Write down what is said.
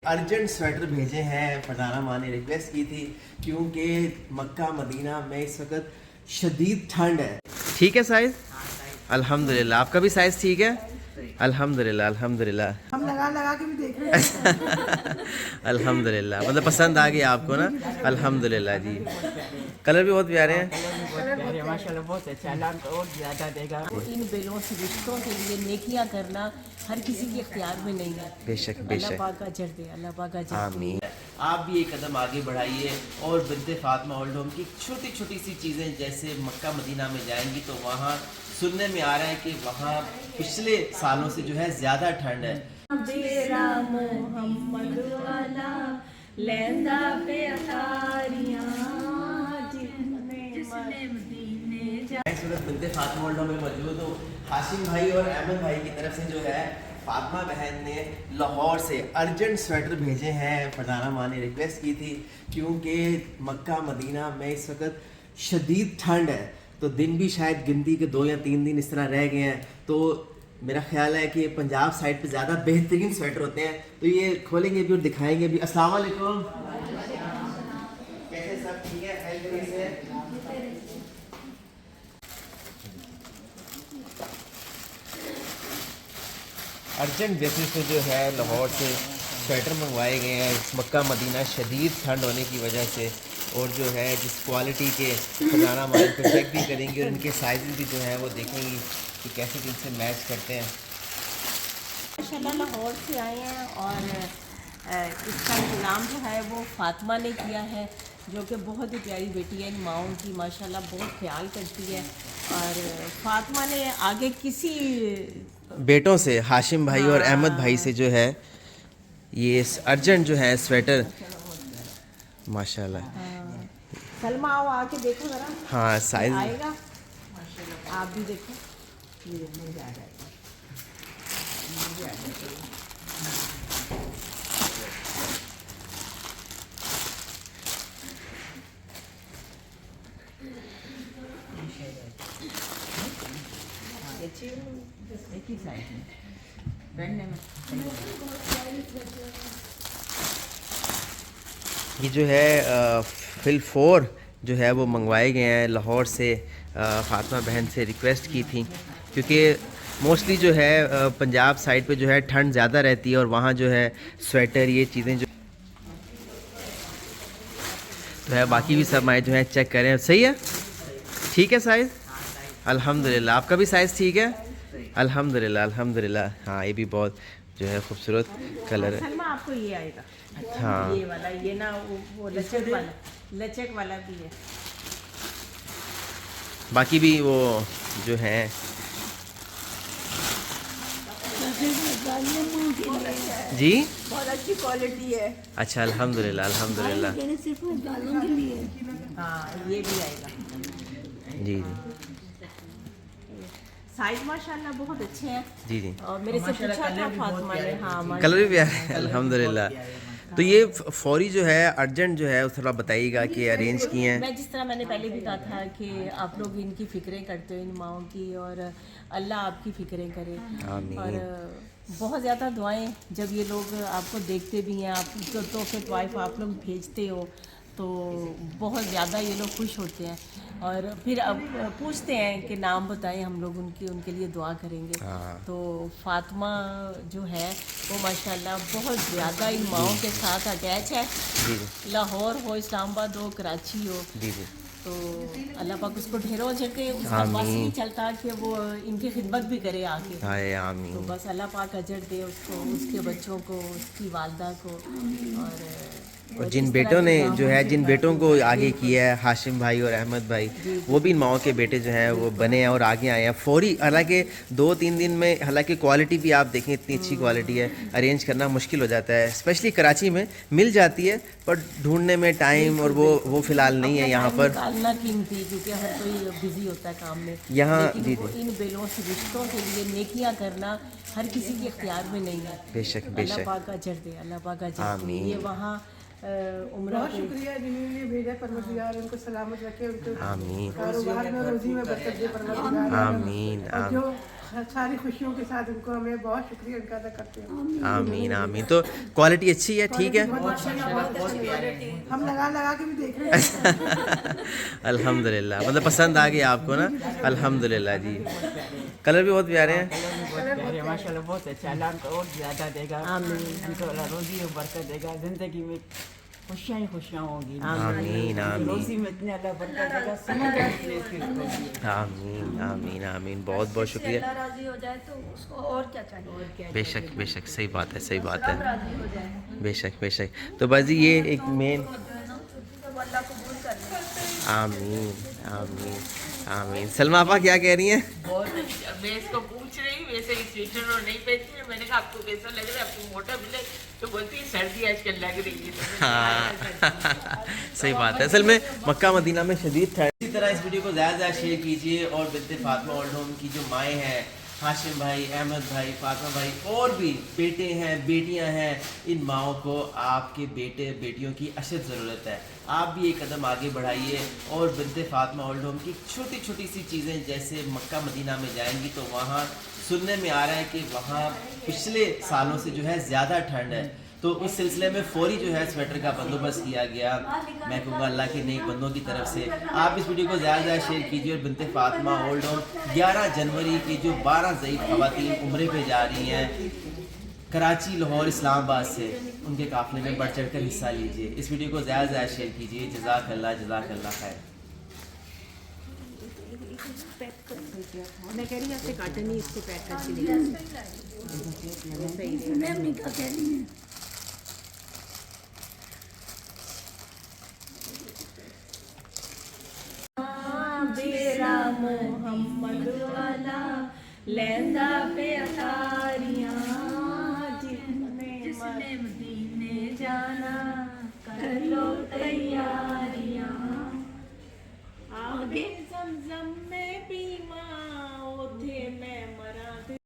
Urgent sweater भेजे हैं। फरजाना माँ ने रिक्वेस्ट की थी क्योंकि मक्का मदीना में इस वक्त शदीद ठंड है। ठीक है साइज? अल्हम्दुलिल्लाह। आपका भी साइज ठीक है? अल्हम्दुलिल्लाह अल्हम्दुलिल्लाह। हम लगा के भी देख रहे हैं। अल्हम्दुलिल्लाह, मतलब पसंद आ गया आपको ना? अल्हम्दुलिल्लाह जी। कलर भी बहुत प्यारे हैं। माशाल्लाह बहुत अच्छा, अल्लाह आपको और ज़्यादा देगा। इन बेलों से रिश्तों के लिए नेकियां करना हर किसी के इख्तियार में नहीं है। बेशक अल्लाह बेशक, पाक अजर दे, अल्लाह पाक अजर दे। आमीन। आप भी एक कदम आगे बढ़ाइए और बिन्ते फातिमा ओल्ड होम की छोटी छोटी सी चीज़ें, जैसे मक्का मदीना में जाएंगी तो वहाँ सुनने में आ रहा है कि वहाँ पिछले सालों से जो है ज़्यादा ठंड है। इस वक्त बिन्ते फातिमा ओल्ड होम में मौजूद हूँ। हाशिम भाई और अहमद भाई की तरफ से जो है फातिमा बहन ने लाहौर से अर्जेंट स्वेटर भेजे हैं। फरजाना माँ ने रिक्वेस्ट की थी क्योंकि मक्का मदीना में इस वक्त शदीद ठंड है, तो दिन भी शायद गिनती के 2 या 3 दिन इस तरह रह गए हैं। तो मेरा ख्याल है कि पंजाब साइड पे ज़्यादा बेहतरीन स्वेटर होते हैं, तो ये खोलेंगे भी और दिखाएंगे भी। अस्सलाम वालेकुम, कैसे सब ठीक है? हेल्थ से अर्जेंट बेसिस पे जो है लाहौर से स्वेटर मंगवाए गए हैं। मक्का मदीना शदीद ठंड होने की वजह से, और जो है जिस क्वालिटी के फरजाना माल को चेक भी करेंगे और इनके साइज़ भी जो है वो देखेंगी कि कैसे इनसे मैच करते हैं। माशाल्लाह लाहौर से आए हैं और इसका इंतज़ाम जो है वो फातिमा ने किया है, जो कि बहुत ही प्यारी बेटी है इन माओं की। माशाल्लाह बहुत ख्याल करती है। और फातिमा ने आगे किसी बेटों से, हाशिम भाई और अहमद भाई से जो है ये अर्जेंट जो है स्वेटर माशाल्लाह। सलमा आओ आके देखो ज़रा। हाँ साइज आएगा, आप भी देखो। ये मिल जाएगा। एक ही साइज में पहनने में ये जो है फिल 4 जो है वो मंगवाए गए हैं लाहौर से। फातिमा बहन से रिक्वेस्ट की थी क्योंकि मोस्टली जो है पंजाब साइड पे जो है ठंड ज़्यादा रहती है, और वहाँ जो है स्वेटर ये चीज़ें जो है बाकी भी सब मैं जो है चेक करें। सही है? ठीक है साइज़? अल्हम्दुलिल्लाह। आपका भी साइज़ ठीक है? अल्हम्दुलिल्लाह अल्हम्दुलिल्लाह। हाँ ये भी बहुत जो है खूबसूरत कलर है। सलमा आपको ये आएगा। हाँ ये वाला, ये ना वो लचक वाला भी है। बाकी भी वो जो है जी बहुत अच्छी क्वालिटी है। अच्छा अल्हम्दुलिल्लाह अल्हम्दुलिल्लाह। हाँ ये भी आएगा। जी जी साइज माशाल्लाह बहुत अच्छे हैं। जी जी। और मेरे से पूछा था फातिमा ने। हाँ कलर भी प्यारा है अल्हम्दुलिल्लाह। तो ये फौरी जो है अर्जेंट जो है उस थोड़ा बताइएगा कि अरेंज किए हैं। मैं जिस तरह मैंने पहले भी कहा था कि आप लोग इनकी फ़िक्रें करते हो इन माओं की, और अल्लाह आपकी फ़िक्रें करे। आमीन। और बहुत ज़्यादा दुआएं जब ये लोग आपको देखते भी हैं, आप जो तोहफे तोइफ आप लोग भेजते हो तो बहुत ज़्यादा ये लोग खुश होते हैं। और फिर अब पूछते हैं कि नाम बताएं, हम लोग उनके लिए दुआ करेंगे। तो फातिमा जो है वो माशाल्लाह बहुत ज़्यादा इन माओं के साथ अटैच है। लाहौर हो, इस्लामाबाद हो, कराची हो, जी जी। तो अल्लाह पाक उसको ढेरों जगह उसका बस नहीं चलता कि वो इनकी खिदमत भी करे आके। हाय आमीन। तो बस अल्लाह पाक अजर दे उसको, उसके बच्चों को, उसकी वालदा को। और जिन बेटों ने जो है जिन बेटों को आगे किया है, हाशिम भाई और अहमद भाई, वो भी इन माओं के बेटे जो हैं वो बने हैं और आगे आए हैं फौरी। हालांकि 2-3 दिन में, हालांकि क्वालिटी भी आप देखें इतनी अच्छी क्वालिटी है, अरेंज करना मुश्किल हो जाता है। स्पेशली कराची में मिल जाती है पर ढूंढने में टाइम और वो फ़िलहाल नहीं है यहाँ पर। निकालना कीमती, क्योंकि हर कोई बिजी होता है काम में यहाँ। जी जी। इन बेलों से रिश्तों के लिए नेकियां करना हर किसी के इख्तियार में नहीं है। बेशक अल्लाह बेशक, पाक अजर दे, अल्लाह पाक अजर दे। आमीन। ये वहाँ उम्रा बहुत शुक्रिया जिन्होंने भेजा, परवरदिगार उनको सलामत रखे, उनको आमीन कारोबार में रोजी में बरकत दे परवरदिगार। आमीन और जो सारी खुशियों के साथ उनको हमें बहुत शुक्रिया उनका अदा करते हैं। आमीन आमीन। तो क्वालिटी अच्छी है, ठीक है, हम लगा के भी देख रहे हैं। अल्हम्दुलिल्लाह। मतलब पसंद आ गया आपको ना, अल्हम्दुलिल्लाह जी। कलर भी बहुत प्यारे हैं। माशाल्लाह बहुत अच्छा, अल्लाह हमको और ज़्यादा देगा, हमको अल्लाह रोज़ी और बरकत देगा, ज़िंदगी में खुशियाँ ही खुशियाँ होंगी। आमीन आमीन रोज़ी में इतने अल्लाह बरकत देगा, सब आमीन आमीन आमीन। बहुत बहुत शुक्रिया। अल्लाह राजी हो जाए तो उसको और क्या चाहिए। बेशक बेशक, सही बात है, सही बात है, राजी हो जाए बेशक बेशक। तो बस जी ये एक मेन, सब अल्लाह कबूल कर ले। आमीन आमीन आमीन। सलमा आपा क्या कह रही हैं? बहुत अच्छा। मैं इसको पूछ रही वैसे स्वेटर और नहीं पहनती है, मैंने कहा आपको कैसा लग रहा है, आपको मोटा मिले, तो बोलती है सर्दी आजकल लग रही है। तो मैंने कहा, हाँ सही बात है। असल में मक्का मदीना में शदीद ठंड। इसी तरह इस वीडियो को ज़्यादा ज़्यादा शेयर कीजिए और बिन्ते फातिमा ओल्ड होम की जो माएँ हैं, हाशिम भाई, अहमद भाई, फातिमा भाई और भी बेटे हैं, बेटियां हैं, इन माओं को आपके बेटे बेटियों की अशद ज़रूरत है। आप भी एक कदम आगे बढ़ाइए और बिन्ते फातिमा ओल्ड होम की छोटी छोटी सी चीज़ें, जैसे मक्का मदीना में जाएंगी तो वहाँ सुनने में आ रहा है कि वहाँ पिछले सालों से जो है ज़्यादा ठंड है, तो उस सिलसिले में फौरी जो है स्वेटर का बंदोबस्त किया गया। मैं कहूँगा अल्लाह के नेक बंदों की तरफ से। आप इस वीडियो को ज़्यादा ज़्यादा शेयर कीजिए और बिन्ते फातिमा ओल्ड होम 11 जनवरी की जो 12 ज़ईफ़ ख़वातीन उम्रे पे जा रही हैं कराची, लाहौर, इस्लामाबाद से, उनके काफ़िले में बढ़ चढ़ कर हिस्सा लीजिए। इस वीडियो को ज़्यादा ज़्यादा शेयर कीजिए। जज़ाकल्लाह खैर। मैं कह रही हूँ ऐसे काटन नहीं, इसको पैक करके ले मैं नहीं क्या कह रही हूँ। बेरा मोहम्मद वाला लैंदा पे अतारियां, जिसने मदीने जाना कर लो तैयारियां, आगे ज़मज़म में